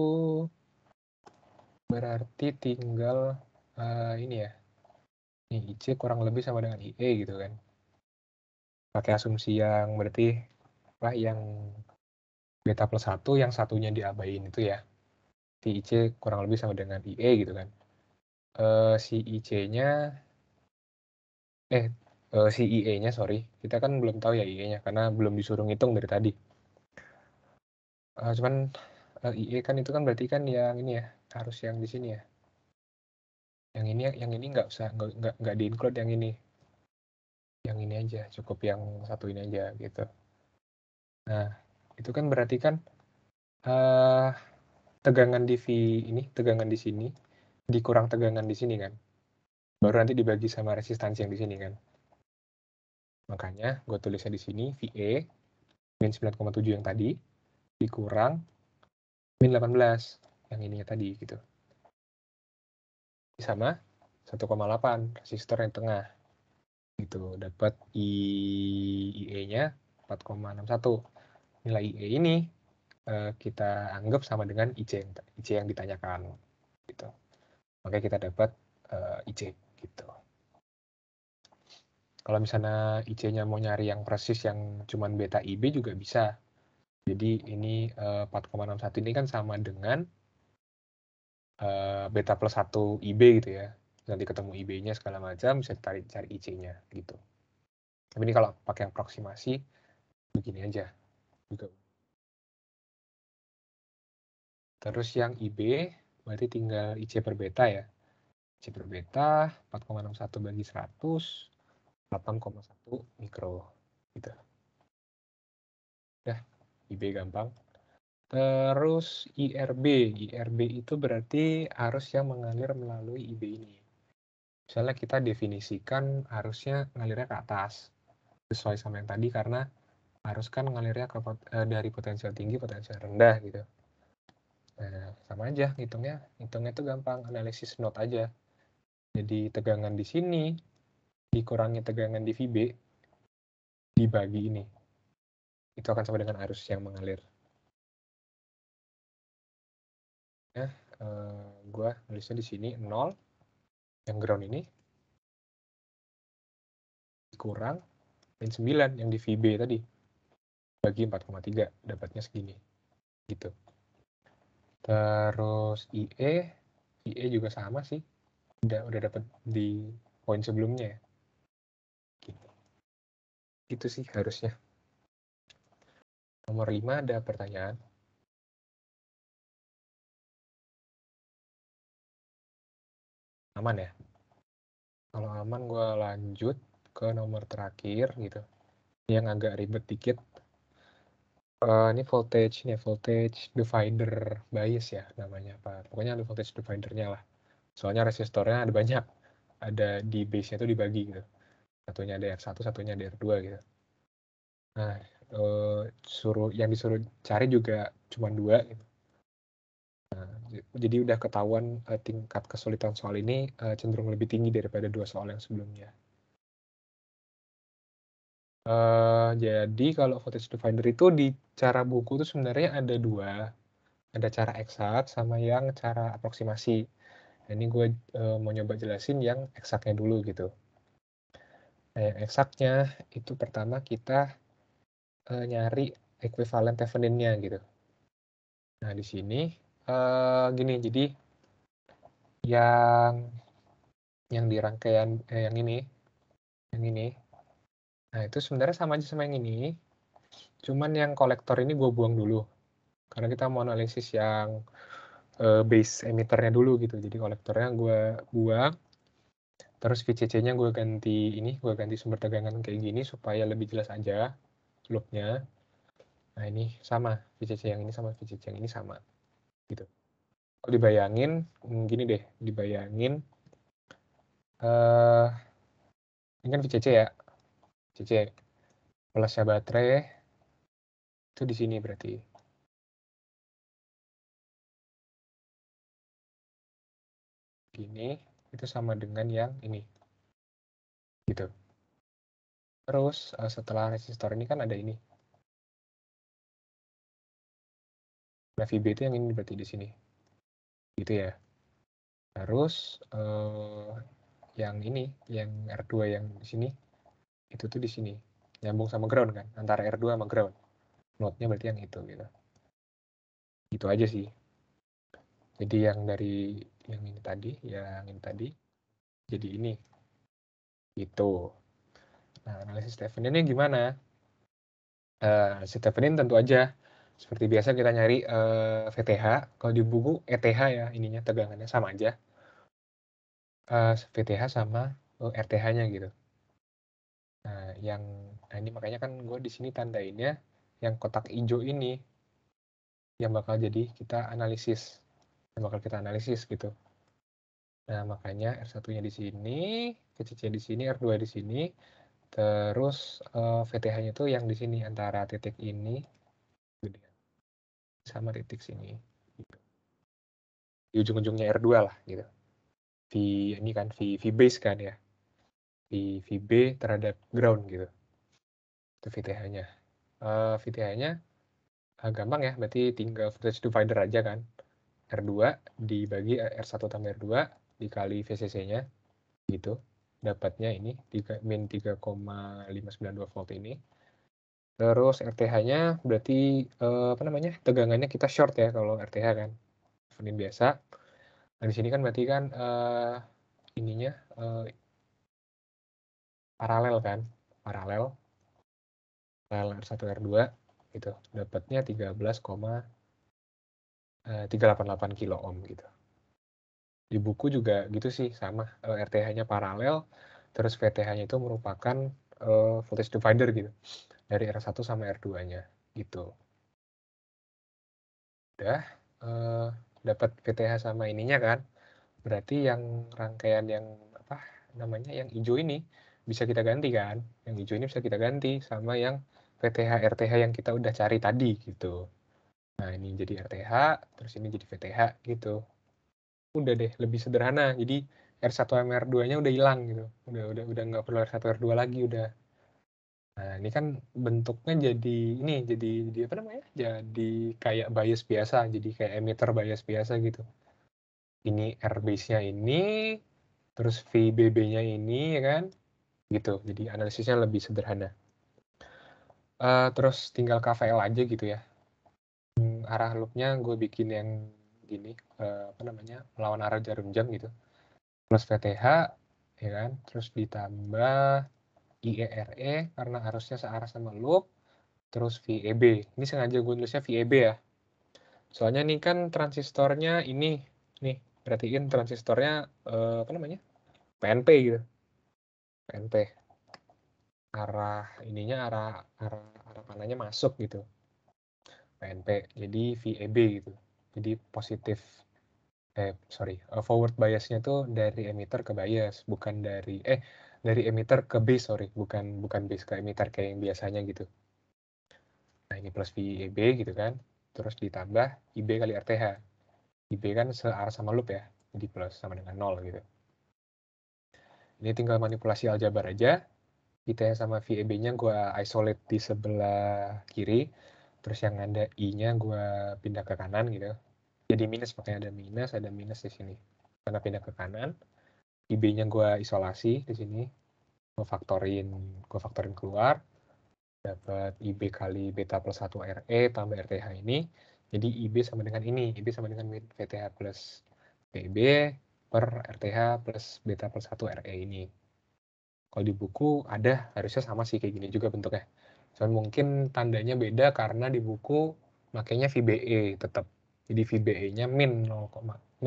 berarti tinggal ini ya. Ini IC kurang lebih sama dengan IE gitu kan. Pakai asumsi yang berarti lah yang beta plus 1 yang satunya diabain itu ya. Si IC kurang lebih sama dengan IE gitu kan. Si IC-nya si IE-nya sorry. Kita kan belum tahu ya IE-nya karena belum disuruh ngitung dari tadi. Cuman IE kan itu kan berarti kan yang ini ya, harus yang di sini ya. Yang ini nggak usah nggak di-include yang ini. Yang ini aja, cukup yang satu ini aja gitu. Nah, itu kan berarti kan tegangan di tegangan di sini dikurang tegangan di sini kan. Baru nanti dibagi sama resistansi yang di sini kan. Makanya gue tulisnya di sini VA min 9,7 yang tadi dikurang min 18 yang ininya tadi gitu. Sama 1,8 resistor yang tengah. Gitu, dapat IE-nya 4,61. Nilai IE ini kita anggap sama dengan IC yang ditanyakan gitu. Makanya kita dapat IC gitu. Kalau misalnya IC-nya mau nyari yang persis yang cuman beta IB juga bisa. Jadi ini 4,61 ini kan sama dengan beta plus 1 IB gitu ya. Nanti ketemu IB-nya segala macam bisa cari IC-nya gitu. Tapi ini kalau pakai aproksimasi begini aja juga. Terus yang IB berarti tinggal IC per beta ya. IC per beta 4,61 bagi 100 8,1 mikro gitu. Ya, IB gampang. Terus IRB itu berarti arus yang mengalir melalui IB ini. Misalnya kita definisikan arusnya ngalirnya ke atas. Sesuai sama yang tadi karena arus kan ngalirnya dari potensial tinggi potensial rendah gitu. Nah, sama aja ngitungnya tuh gampang, analisis node aja. Jadi tegangan di sini dikurangi tegangan di VB dibagi ini. Itu akan sama dengan arus yang mengalir. Nah, gua nulisnya di sini 0 yang ground ini dikurang min 9 yang di VB tadi bagi 4,3 dapatnya segini gitu. Terus IE juga sama sih, udah dapat di poin sebelumnya ya. Gitu sih harusnya. Nomor 5 ada pertanyaan. Aman ya? Kalau aman gue lanjut ke nomor terakhir gitu. Yang agak ribet dikit. Ini voltage divider bias ya namanya apa. Pokoknya ada voltage dividernya lah. Soalnya resistornya ada banyak. Ada di base-nya itu dibagi gitu. Satunya DR1, satunya DR2 gitu. Nah, yang disuruh cari juga cuma 2 gitu. Nah, jadi udah ketahuan tingkat kesulitan soal ini cenderung lebih tinggi daripada 2 soal yang sebelumnya. Jadi kalau voltage divider itu di cara buku itu sebenarnya ada 2. Ada cara eksak sama yang cara aproksimasi. Nah, ini gue mau nyoba jelasin yang eksaknya dulu gitu. Nah, yang eksaknya itu pertama kita nyari ekuivalen Theveninnya gitu. Nah, di sini gini, jadi yang di rangkaian yang ini. Nah, itu sebenarnya sama aja sama yang ini. Cuman yang kolektor ini gue buang dulu. Karena kita mau analisis yang base emitternya dulu gitu. Jadi kolektornya gue buang. Terus VCC-nya gue ganti sumber tegangan kayak gini supaya lebih jelas aja loop-nya. Nah, ini sama. VCC yang ini sama VCC yang ini sama. Gitu. Kalau dibayangin, gini deh. Dibayangin, ini kan VCC ya. VCC plusnya baterai itu di sini berarti. Gini, itu sama dengan yang ini. Gitu. Terus setelah resistor ini kan ada ini. Nah, VB itu yang ini berarti di sini. Gitu ya. Terus yang ini, yang R2 yang di sini, itu tuh di sini. Nyambung sama ground kan, antara R2 sama ground. Node-nya berarti yang itu gitu. Gitu aja sih. Jadi yang dari yang ini tadi, jadi ini. Gitu. Nah, analisis Thevenin gimana? Thevenin tentu aja seperti biasa kita nyari VTH. Kalau di buku ETH ya ininya tegangannya sama aja. VTH sama RTH-nya gitu. Nah, ini makanya kan gue di sini tandainnya yang kotak hijau ini yang bakal jadi kita analisis gitu. Nah, makanya R1-nya di sini, VCC di sini, R2 di sini, terus VTH-nya itu yang di sini antara titik ini sama titik sini. Gitu. Di ujung-ujungnya R2 lah gitu. Ini kan V base kan ya. VB terhadap ground gitu. Itu VTH-nya. VTH-nya gampang ya, berarti tinggal voltage divider aja kan. R2 dibagi R1 tambah R2 dikali VCC-nya gitu. Dapatnya ini min 3,592 volt ini. Terus RTH-nya berarti tegangannya kita short ya kalau RTH kan. Thevenin biasa. Nah, di sini kan berarti kan ininya paralel kan. Paralel R1 R2 gitu. Dapatnya 13,388 kilo ohm gitu. Di buku juga gitu sih sama, RTH-nya paralel, terus VTH-nya itu merupakan voltage divider gitu dari R1 sama R2-nya gitu. Udah dapat VTH sama ininya kan, berarti yang rangkaian yang yang hijau ini bisa kita ganti kan, yang hijau ini bisa kita ganti sama yang VTH RTH yang kita udah cari tadi gitu. Nah, ini jadi RTH, terus ini jadi VTH gitu. Udah deh, lebih sederhana. Jadi R1 sama R2-nya udah hilang gitu. Udah nggak perlu R1 R2 lagi udah. Nah, ini kan bentuknya jadi apa namanya? Jadi kayak bias biasa, jadi kayak emitter bias biasa gitu. Ini R base-nya ini, terus VBB-nya ini ya kan? Gitu. Jadi analisisnya lebih sederhana. Terus tinggal KVL aja gitu ya. Arah loop-nya gue bikin yang gini, melawan arah jarum jam gitu. Plus VTH, ya kan? Terus ditambah IERE karena arusnya searah sama loop, terus VEB. Ini sengaja gue nulisnya VEB ya. Soalnya nih kan transistornya ini, nih perhatiin transistornya apa namanya? PNP gitu. PNP. Arah ininya arah panahnya masuk gitu. PNP. Jadi VEB gitu. Jadi positif forward biasnya tuh dari emitter ke bias, bukan dari emitter ke base, bukan base ke emitter kayak yang biasanya gitu. Nah, ini plus VEB gitu kan. Terus ditambah IB kali RTH. IB kan searah sama loop ya. Jadi plus sama dengan 0 gitu. Ini tinggal manipulasi aljabar aja. ITH sama VEB-nya gue isolate di sebelah kiri. Terus yang ada I-nya gue pindah ke kanan gitu. Jadi minus, makanya ada minus di sini. Karena pindah ke kanan. IB-nya gue isolasi di sini. Gue faktorin keluar. Dapat IB kali beta plus 1 RE tambah RTH ini. Jadi IB sama dengan ini. IB sama dengan VTH plus VB per RTH plus beta plus 1 RE ini. Kalau di buku ada, harusnya sama sih kayak gini juga bentuknya. Cuman mungkin tandanya beda karena di buku makanya VBE tetap. Jadi VBE-nya min 0,7.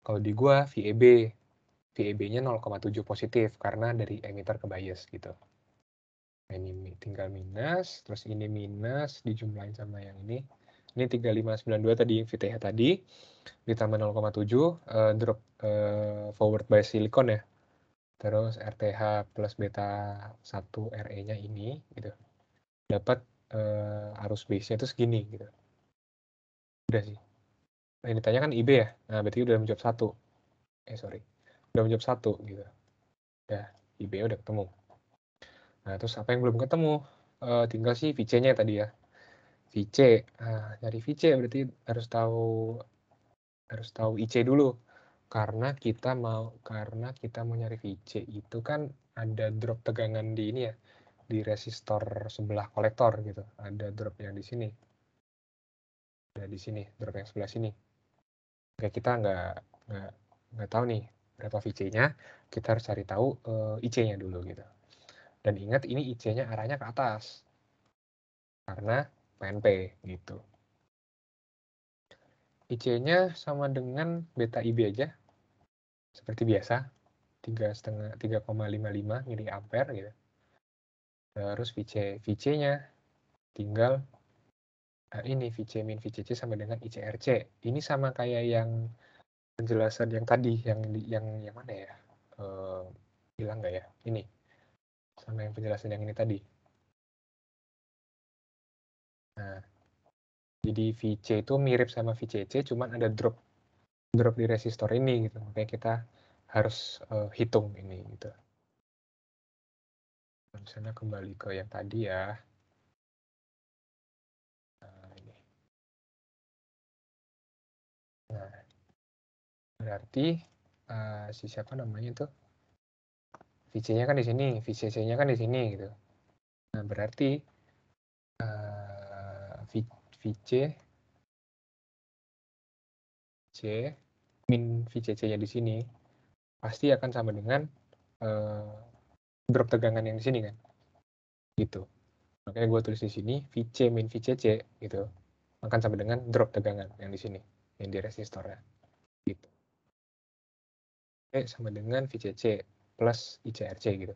Kalau di gua VEB. VEB-nya 0,7 positif karena dari emitter ke bias gitu. Nah, ini tinggal minus, terus ini minus dijumlahin sama yang ini. Ini 3592 tadi yang VTH tadi, ditambah 0,7 drop forward bias silikon ya. Terus RTH plus beta 1 RE-nya ini gitu. Dapat arus base-nya itu segini gitu. Udah sih. Nah, ini tanya kan IB ya. Nah, berarti udah menjawab 1. Udah menjawab 1 gitu. Ya, IB udah ketemu. Nah, terus apa yang belum ketemu? Tinggal sih VC-nya tadi ya. VC. Nah, nyari VC berarti harus tahu IC dulu. Karena kita mau nyari VC itu kan ada drop tegangan di ini ya, di resistor sebelah kolektor gitu. Ada drop yang di sini. Ada di sini, drop yang sebelah sini. Oke, kita nggak tahu nih berapa VC-nya. Kita harus cari tahu IC-nya dulu gitu. Dan ingat ini IC-nya arahnya ke atas. Karena PNP gitu. IC-nya sama dengan beta IB aja. Seperti biasa. 3,55 miliampere gitu. Terus VC-nya tinggal ini VC min VCC sama dengan ICRC. Ini sama kayak yang penjelasan yang tadi, yang mana ya? Bilang nggak ya? Ini sama yang penjelasan yang ini tadi. Nah, jadi VC itu mirip sama VCC, cuman ada drop di resistor ini gitu. Makanya kita harus hitung ini gitu. Misalnya kembali ke yang tadi ya. Nah, ini. Nah, berarti si siapa namanya tuh? VC-nya kan di sini, VCC-nya kan di sini gitu. Nah, berarti VC min VCC-nya di sini pasti akan sama dengan drop tegangan yang di sini kan. Gitu. Makanya gue tulis di sini VC min VCC gitu. Akan sama dengan drop tegangan yang di sini, yang di resistornya. Gitu. Sama dengan VCC plus ICRC gitu.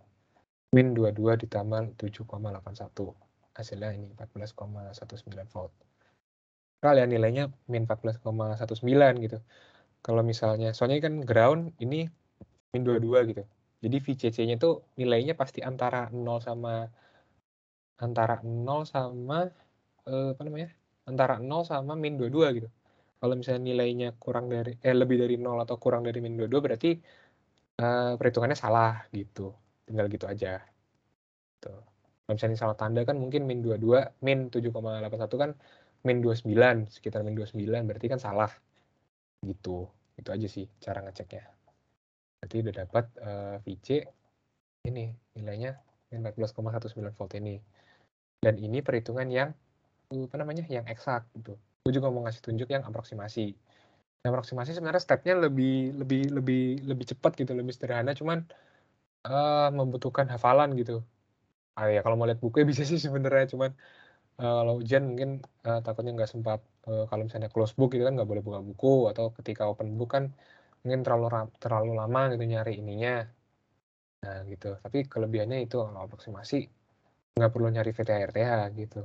Min 22 ditambah 7,81. Hasilnya ini 14,19 volt. Kalian nilainya min 14,19 gitu. Kalau misalnya, soalnya kan ground ini min 22 gitu. Jadi VCC-nya tuh nilainya pasti antara 0 sama apa namanya? Antara 0 sama min 22 gitu. Kalau misalnya nilainya kurang dari lebih dari 0 atau kurang dari min 22 berarti perhitungannya salah gitu. Tinggal gitu aja. Tuh. Kalau misalnya salah tanda kan mungkin min 22, min 7,81 kan min 29, sekitar min 29 berarti kan salah. Gitu. Itu aja sih cara ngeceknya. Berarti udah dapat VC ini nilainya 14,19 volt ini. Dan ini perhitungan yang apa namanya? Yang eksak gitu. Gue juga mau ngasih tunjuk yang aproksimasi. Yang aproksimasi sebenarnya stepnya lebih cepat gitu, lebih sederhana, cuman membutuhkan hafalan gitu. Ya kalau mau lihat bukunya bisa sih sebenarnya, cuman kalau ujian mungkin takutnya nggak sempat, kalau misalnya close book gitu kan nggak boleh buka buku, atau ketika open book kan mungkin terlalu lama gitu nyari ininya. Nah gitu, tapi kelebihannya itu kalau aproksimasi nggak perlu nyari VTH-RTH gitu.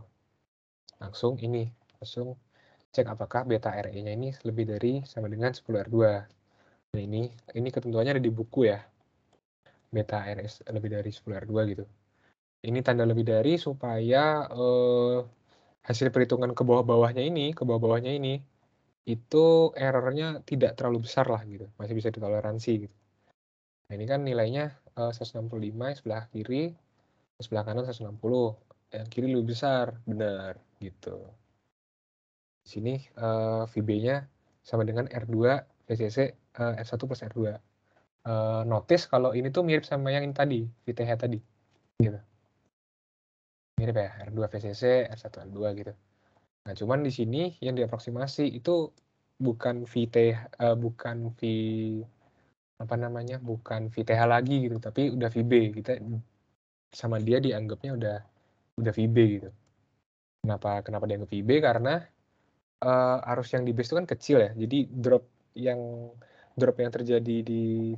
Langsung cek apakah beta RE-nya ini lebih dari sama dengan 10R2. Nah ini ketentuannya ada di buku ya. Beta RE lebih dari 10R2 gitu. Ini tanda lebih dari supaya hasil perhitungan ke bawah-bawahnya ini itu errornya tidak terlalu besar lah gitu, masih bisa ditoleransi gitu. Nah ini kan nilainya 165 yang sebelah kiri, yang sebelah kanan 160, yang kiri lebih besar, benar gitu. Di sini VB-nya sama dengan R2 VCC F1 plus R2. Notice kalau ini tuh mirip sama yang ini tadi, VTH tadi gitu. Mirip ya, R2 VCC, R1 R2 gitu. Nah, cuman di sini yang diaproksimasi itu bukan bukan bukan VTH lagi gitu, tapi udah VB. Kita sama dia dianggapnya udah VB gitu. Kenapa dianggap VB? Karena arus yang di base itu kan kecil ya. Jadi drop yang terjadi di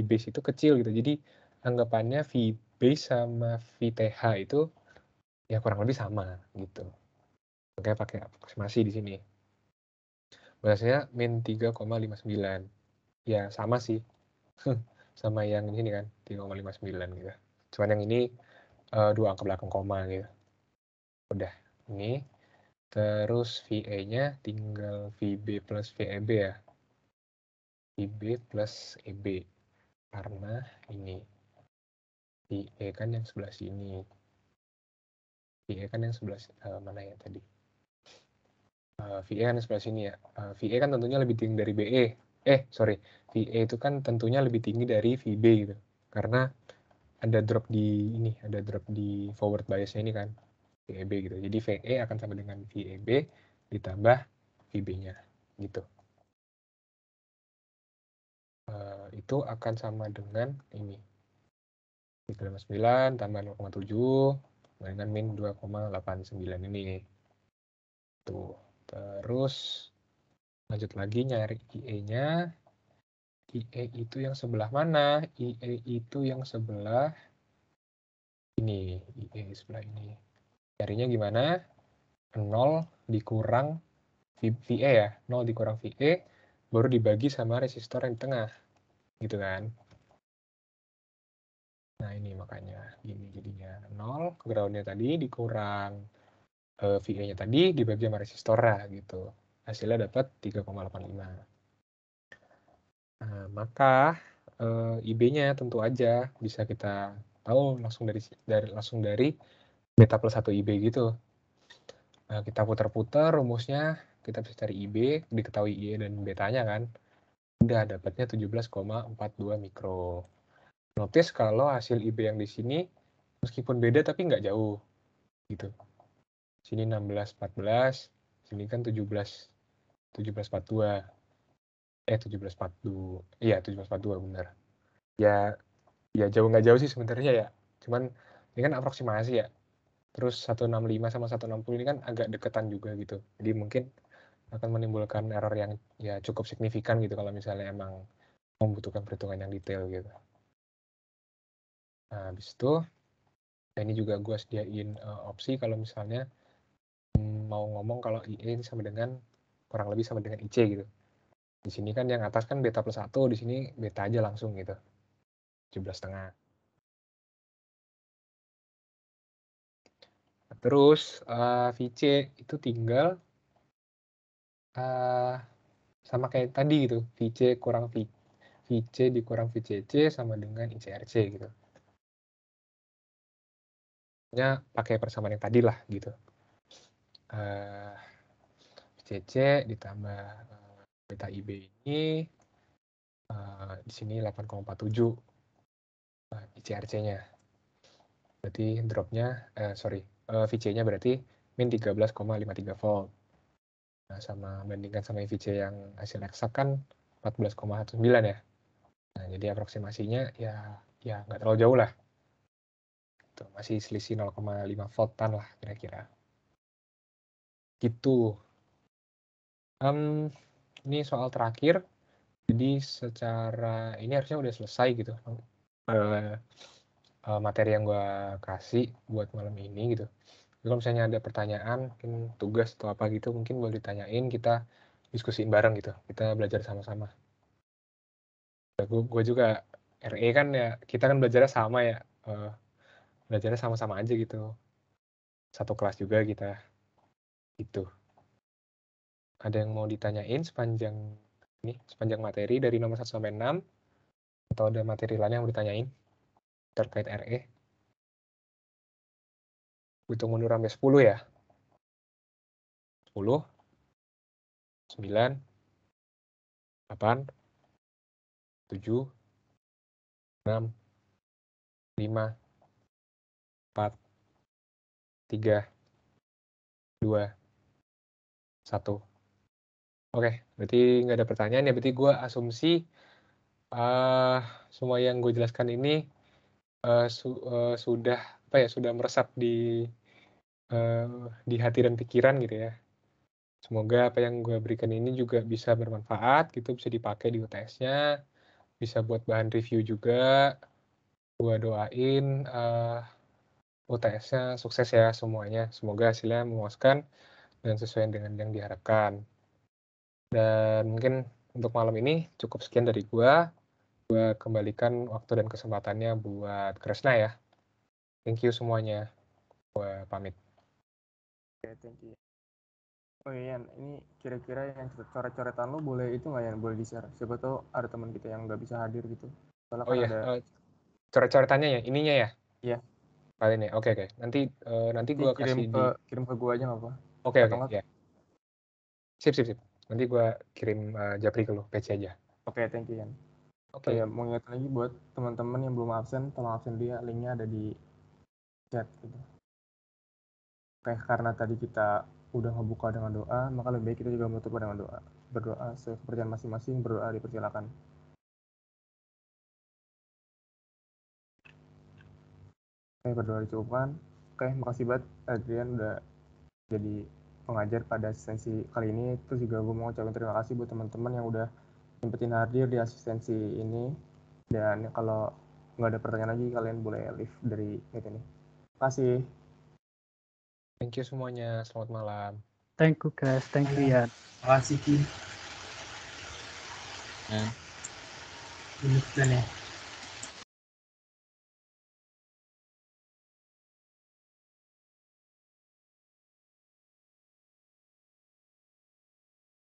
base itu kecil gitu. Jadi anggapannya VB sama VTH itu ya kurang lebih sama gitu. Makanya pakai aproksimasi di sini. Bahasanya min 3,59. Ya sama sih. Sama yang ini kan 3,59 gitu. Cuman yang ini 2 angka belakang koma gitu. Udah. Ini terus VA-nya tinggal VB plus VEB ya. VB plus EB. Karena ini VE kan yang sebelah sini. VE kan yang sebelah mana ya tadi? VE kan yang sebelah sini ya. VE kan tentunya lebih tinggi dari BE. Sorry. VE itu kan tentunya lebih tinggi dari VB gitu. Karena ada drop di forward biasnya ini kan, VEB gitu. Jadi VE akan sama dengan VEB ditambah VB-nya gitu. Itu akan sama dengan ini 3,9 tambah 0,7 dengan min 2,89 ini. Tuh. Terus lanjut lagi nyari IE-nya. IE itu yang sebelah mana? IE itu yang sebelah ini. IE sebelah ini. Carinya gimana? 0 dikurang VE ya, 0 dikurang VE, baru dibagi sama resistor yang di tengah. Gitu kan. Nah ini makanya gini jadinya 0, ground-nya tadi dikurang VE-nya tadi dibagi sama resistornya gitu. Hasilnya dapat 3,85. Nah, maka IB-nya tentu aja bisa kita tahu langsung dari beta plus 1 IB gitu. Nah, kita putar-putar rumusnya, kita bisa cari IB, diketahui IE dan betanya kan. Udah dapatnya 17,42 mikro. Notice kalau hasil IB yang di sini meskipun beda tapi nggak jauh gitu. Sini 16,14, sini kan 17,42. 17,42. Iya, 17,42 benar. Ya jauh nggak jauh sih sebenarnya ya. Cuman ini kan aproksimasi ya. Terus 165 sama 160 ini kan agak deketan juga gitu. Jadi mungkin akan menimbulkan error yang ya cukup signifikan gitu kalau misalnya emang membutuhkan perhitungan yang detail gitu. Nah, habis itu ini juga gue sediain opsi kalau misalnya mau ngomong kalau IE ini sama dengan kurang lebih sama dengan IC gitu. Di sini kan yang atas kan beta plus 1, di sini beta aja langsung gitu. 17,5. Terus VC itu tinggal sama kayak tadi gitu. VC dikurang VCC sama dengan ICRC gitu. Nya pakai persamaan yang tadi lah gitu. VCC ditambah beta IB ini di sini 8,47 ICRC-nya. Berarti dropnya, VC-nya berarti min 13,53 volt. Nah, bandingkan sama VC yang hasil eksak kan 14,19 ya. Nah, jadi aproksimasinya ya nggak terlalu jauh lah. gitu. Masih selisih 0,5 voltan lah kira-kira. Gitu. Ini soal terakhir. Jadi secara ini harusnya udah selesai gitu. Materi yang gue kasih buat malam ini gitu. Kalau misalnya ada pertanyaan, mungkin tugas atau apa gitu, mungkin boleh ditanyain, kita diskusiin bareng gitu. Kita belajar sama-sama. Gue juga RE kan ya, kita kan belajarnya sama ya. Belajarnya sama-sama aja gitu. Satu kelas juga kita. Gitu. Ada yang mau ditanyain sepanjang materi dari nomor 1 sampai 6? Atau ada materi lain yang mau ditanyain terkait RE? Hitung mundur sampai 10 ya? 10, 9, 8, 7, 6, 5, 4, 3, 2, 1. Oke, berarti nggak ada pertanyaan ya. Berarti gue asumsi semua yang gue jelaskan ini sudah meresap di hati dan pikiran gitu ya. Semoga apa yang gue berikan ini juga bisa bermanfaat gitu, bisa dipakai di UTS-nya, bisa buat bahan review juga. Gue doain UTS-nya sukses ya semuanya. Semoga hasilnya memuaskan dan sesuai dengan yang diharapkan. Dan mungkin untuk malam ini cukup sekian dari gue. Gue kembalikan waktu dan kesempatannya buat Kresna ya. Thank you semuanya. Gue pamit. Oke, thank you. Oh iya, ini kira-kira yang coret-coretan lo boleh itu nggak ya, boleh di-share? Siapa tahu ada teman kita yang nggak bisa hadir gitu. Soalnya Oh kan iya, ada coret-coretannya ya, ininya ya? Iya. Kalian ya? Oke. Nanti gue kasih kirim ke gue aja nggak apa? Oke, ya. Sip. Nanti gue kirim Japri ke lo, PC aja. Oke, thank you, Yan. Oke. Ya, mau ingat lagi buat teman-teman yang belum absen, tolong absen dia, linknya ada di chat gitu. Oke, karena tadi kita udah ngebuka dengan doa, maka lebih baik kita juga menutup dengan doa. Berdoa sekepercayaan masing-masing, berdoa dipersilakan. Oke, berdoa dicukupkan. Oke, makasih banget Adrian udah jadi pengajar pada asistensi kali ini. Terus juga gue mau ucapin terima kasih buat teman-teman yang udah nyempetin hadir di asistensi ini. Dan kalau nggak ada pertanyaan lagi, kalian boleh leave dari meet ini. Terima kasih. Thank you semuanya. Selamat malam. Thank you guys. Thank you Yan. Makasih Ki. Ini ya.